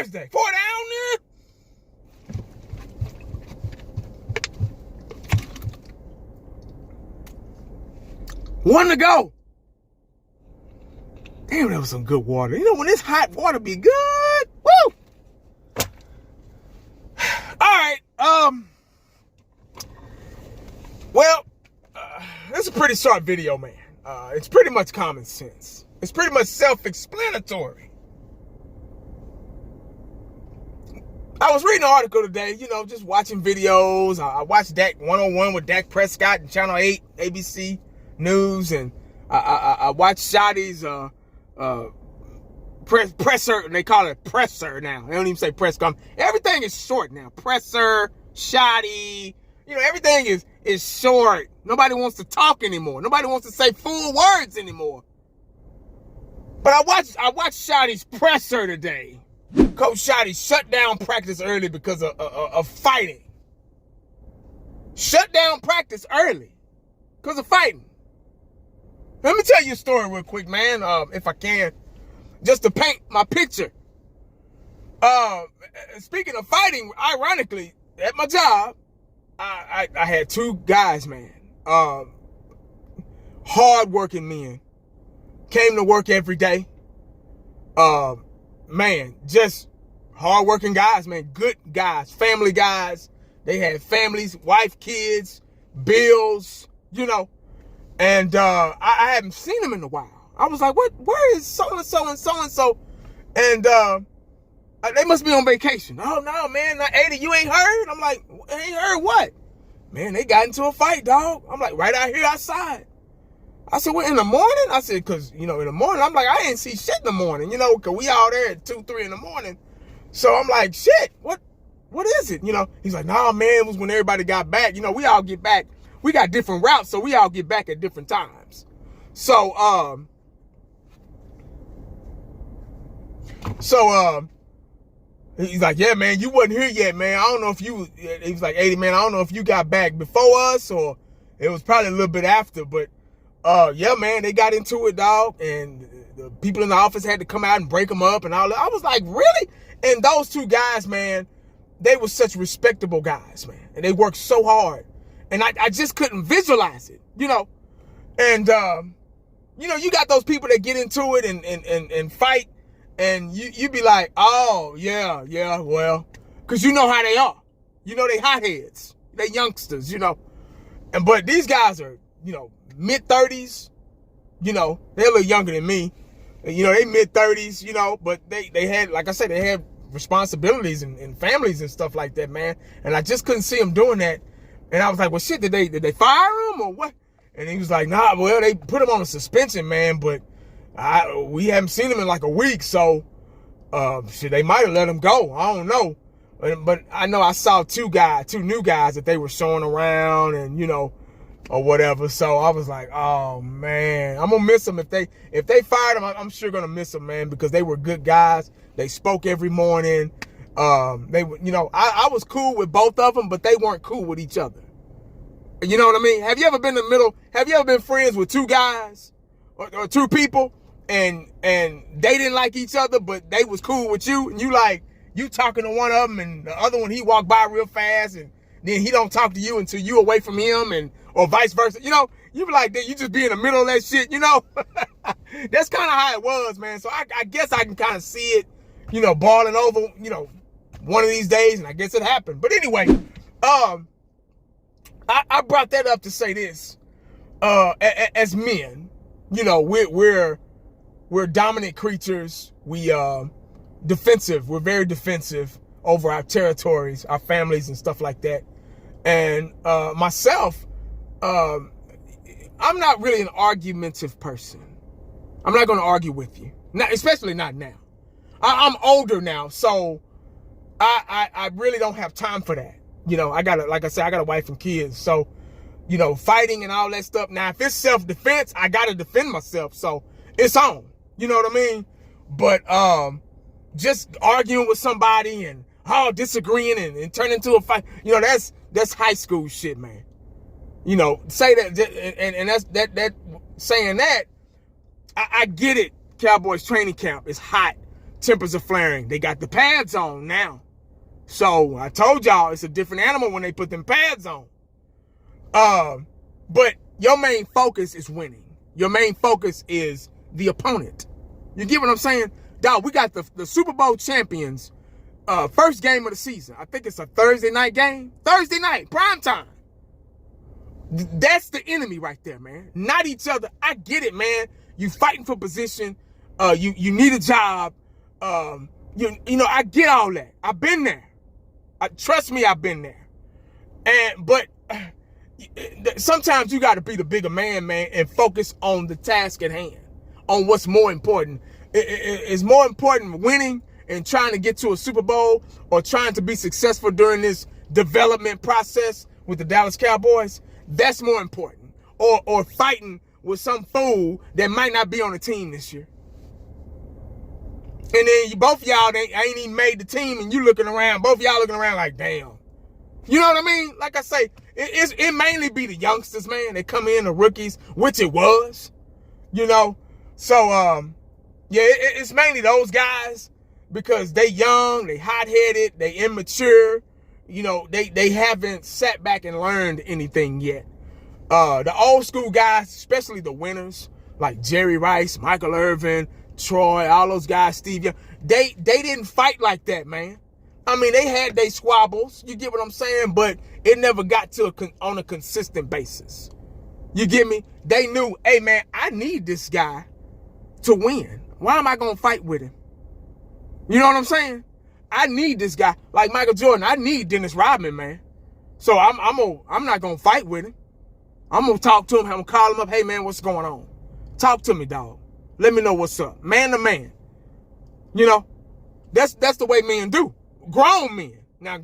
Thursday. 4 down there. One to go. Damn, that was some good water. You know, when it's hot, water be good. Woo! All right. Well, it's a pretty short video, man. It's pretty much common sense. It's pretty much self-explanatory. I was reading an article today, you know, just watching videos. I watched Dak 101 with Dak Prescott and Channel 8, ABC News, and I watched Shotty's presser. They call it presser now. They don't even say press conference. Everything is short now. Presser, Shotty, you know, everything is short. Nobody wants to talk anymore. Nobody wants to say full words anymore. But I watched Shotty's presser today. Coach Shotty shut down practice early because of fighting. Shut down practice early because of fighting. Let me tell you a story real quick, man, if I can, just to paint my picture. Speaking of fighting, ironically, at my job, I had two guys, man, hard-working men, came to work every day. Man, just hard-working guys, man, good guys, family guys. They had families, wife, kids, bills, you know. And I hadn't seen them in a while. I was like, what? Where is so-and-so and so-and-so? And they must be on vacation. Oh, no, man, not 80, you ain't heard? I'm like, ain't heard what? Man, they got into a fight, dog. I'm like, right out here outside. I said, well, in the morning? I said, because, you know, in the morning, I'm like, I ain't see shit in the morning, you know, because we out there at 2, 3 in the morning. So I'm like, shit, what is it? You know, he's like, nah, man, it was when everybody got back. You know, we all get back. We got different routes, so we all get back at different times. So, he's like, yeah, man, you wasn't here yet, man. I don't know if you, he was like, 80, man, I don't know if you got back before us or it was probably a little bit after, but, yeah, man, they got into it, dog, and the people in the office had to come out and break them up and all that. I was like, really? And those two guys, man, they were such respectable guys, man, and they worked so hard. And I just couldn't visualize it, you know. And, you know, you got those people that get into it and fight. And you be like, oh, yeah, well. Because you know how they are. You know they hotheads. They youngsters, you know. But these guys are, you know, mid-30s. You know, they're a little younger than me. You know, they mid-30s, you know. But they had, like I said, they had responsibilities and families and stuff like that, man. And I just couldn't see them doing that. And I was like, well, shit, did they fire him or what? And he was like, nah, well, they put him on a suspension, man, but we haven't seen him in like a week, so shit, they might have let him go. I don't know. But I know I saw two new guys that they were showing around and, you know, or whatever. So I was like, oh, man, I'm going to miss them. If they fired him, I'm sure going to miss them, man, because they were good guys. They spoke every morning. They, you know, I was cool with both of them, but they weren't cool with each other. You know what I mean? Have you ever been in the middle? Have you ever been friends with two guys or two people and they didn't like each other, but they was cool with you? And you talking to one of them and the other one, he walked by real fast and then he don't talk to you until you away from him or vice versa. You know, you be like, you just be in the middle of that shit, you know? That's kind of how it was, man. So I guess I can kind of see it, you know, balling over, you know, one of these days, and I guess it happened. But anyway, I brought that up to say this. As men, you know, we're dominant creatures. We defensive. We're very defensive over our territories, our families, and stuff like that. And myself, I'm not really an argumentative person. I'm not going to argue with you, not, especially not now. I'm older now, so I really don't have time for that. You know, like I said, I got a wife and kids. So, you know, fighting and all that stuff. Now, if it's self-defense, I got to defend myself. So it's on. You know what I mean? But just arguing with somebody and disagreeing and turn into a fight, you know, that's high school shit, man. You know, say that, and that's that saying that, I get it. Cowboys training camp is hot. tempers are flaring. They got the pads on now. So I told y'all it's a different animal when they put them pads on. But your main focus is winning. Your main focus is the opponent. You get what I'm saying? Dog, we got the Super Bowl champions, first game of the season. I think it's a Thursday night game. Thursday night, prime time. That's the enemy right there, man. Not each other. I get it, man. You fighting for position. You need a job. You know, I get all that. I've been there. Trust me, I've been there. But sometimes you got to be the bigger man, and focus on the task at hand, on what's more important. It's more important winning and trying to get to a Super Bowl, or trying to be successful during this development process with the Dallas Cowboys. That's more important. Or fighting with some fool that might not be on the team this year. And then both y'all ain't even made the team, and you looking around, both y'all looking around like, damn. You know what I mean? Like I say, it mainly be the youngsters, man. They come in, the rookies, which it was, you know. So, yeah, it's mainly those guys, because they young, they hot-headed, they immature. You know, they haven't sat back and learned anything yet. The old school guys, especially the winners, like Jerry Rice, Michael Irvin, Troy, all those guys, Steve Young, they didn't fight like that, man. I mean, they had their squabbles, you get what I'm saying, but it never got to on a consistent basis. You get me? They knew, hey, man, I need this guy to win. Why am I going to fight with him? You know what I'm saying? I need this guy. Like Michael Jordan, I need Dennis Rodman, man. So I'm not going to fight with him. I'm going to talk to him. I'm going to call him up. Hey, man, what's going on? Talk to me, dog. Let me know what's up. Man to man. You know, that's the way men do. Grown men. Now,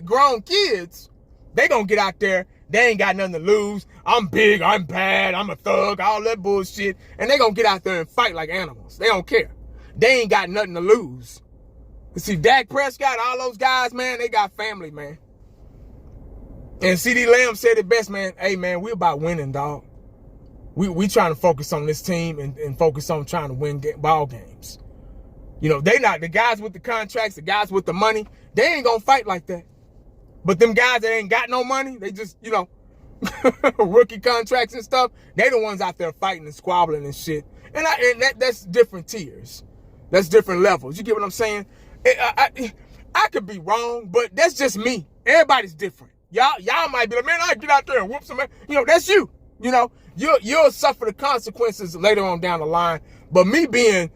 grown kids, they going to get out there. They ain't got nothing to lose. I'm big. I'm bad. I'm a thug. All that bullshit. And they going to get out there and fight like animals. They don't care. They ain't got nothing to lose. You see, Dak Prescott, all those guys, man, they got family, man. And C.D. Lamb said it best, man. Hey, man, we about winning, dog. We trying to focus on this team and focus on trying to win ball games. You know, they not the guys with the contracts, the guys with the money. They ain't gonna fight like that. But them guys that ain't got no money, they just, you know, rookie contracts and stuff. They the ones out there fighting and squabbling and shit. And that's different tiers. That's different levels. You get what I'm saying? I could be wrong, but that's just me. Everybody's different. Y'all might be like, man, I get out there and whoop some. You know, that's you. You know, you'll suffer the consequences later on down the line. But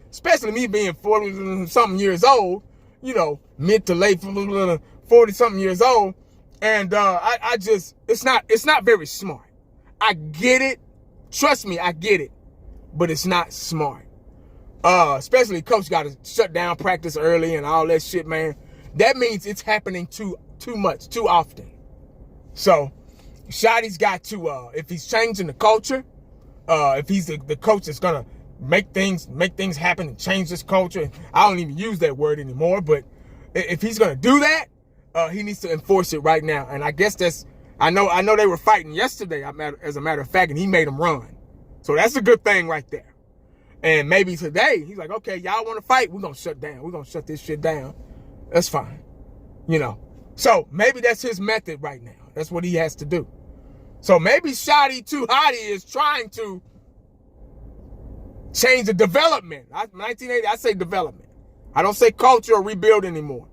especially me being 40-something years old, you know, mid to late 40-something years old, and I just, it's not very smart. I get it. Trust me, I get it. But it's not smart. Especially coach got to shut down practice early and all that shit, man. That means it's happening too much, too often. So, Shotty's got to, if he's changing the culture, if he's the coach that's gonna make things happen and change this culture. I don't even use that word anymore, but if he's gonna do that, he needs to enforce it right now. And I guess I know they were fighting yesterday, as a matter of fact, and he made them run. So that's a good thing right there. And maybe today, he's like, okay, y'all want to fight? We're going to shut down. We're going to shut this shit down. That's fine. You know. So maybe that's his method right now. That's what he has to do. So maybe Shotty Too Hottie is trying to change the development. 1980, I say development. I don't say culture or rebuild anymore.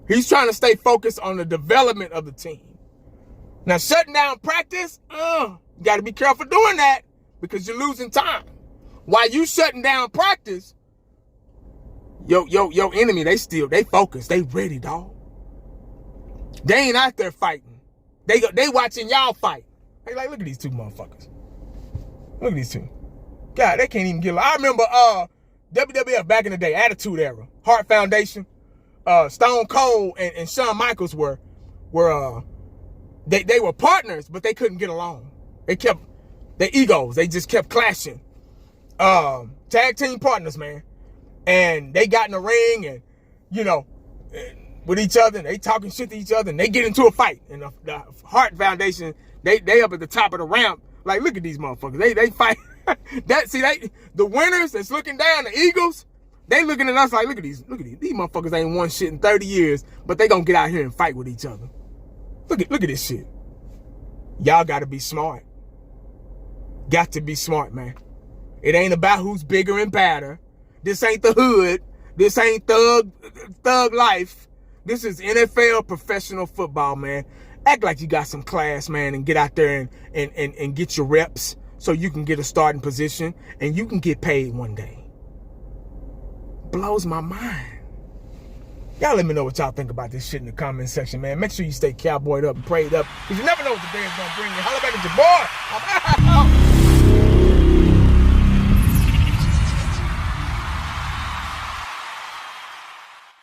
He's trying to stay focused on the development of the team. Now, shutting down practice, you got to be careful doing that because you're losing time. While you shutting down practice, your enemy, they focused. They ready, dog. They ain't out there fighting. They watching y'all fight. They like, look at these two motherfuckers. Look at these two. God, they can't even get. I remember WWF back in the day, Attitude Era, Heart Foundation, Stone Cold and Shawn Michaels were they were partners, but they couldn't get along. They kept their egos. They just kept clashing. Tag team partners, man. And they got in the ring and, you know, with each other, and they talking shit to each other, and they get into a fight. And the Heart Foundation, they up at the top of the ramp, like, look at these motherfuckers. They fight. The winners that's looking down, the Eagles, They looking at us like, look at these motherfuckers ain't won shit in 30 years, but they gonna get out here and fight with each other. Look at this shit. Y'all gotta be smart. Got to be smart, man. It ain't about who's bigger and badder. This ain't the hood. This ain't thug life. This is NFL professional football, man. Act like you got some class, man, and get out there and get your reps so you can get a starting position and you can get paid one day. Blows my mind. Y'all let me know what y'all think about this shit in the comment section, man. Make sure you stay cowboyed up and prayed up, because you never know what the day is gonna bring you. Holla back at your boy.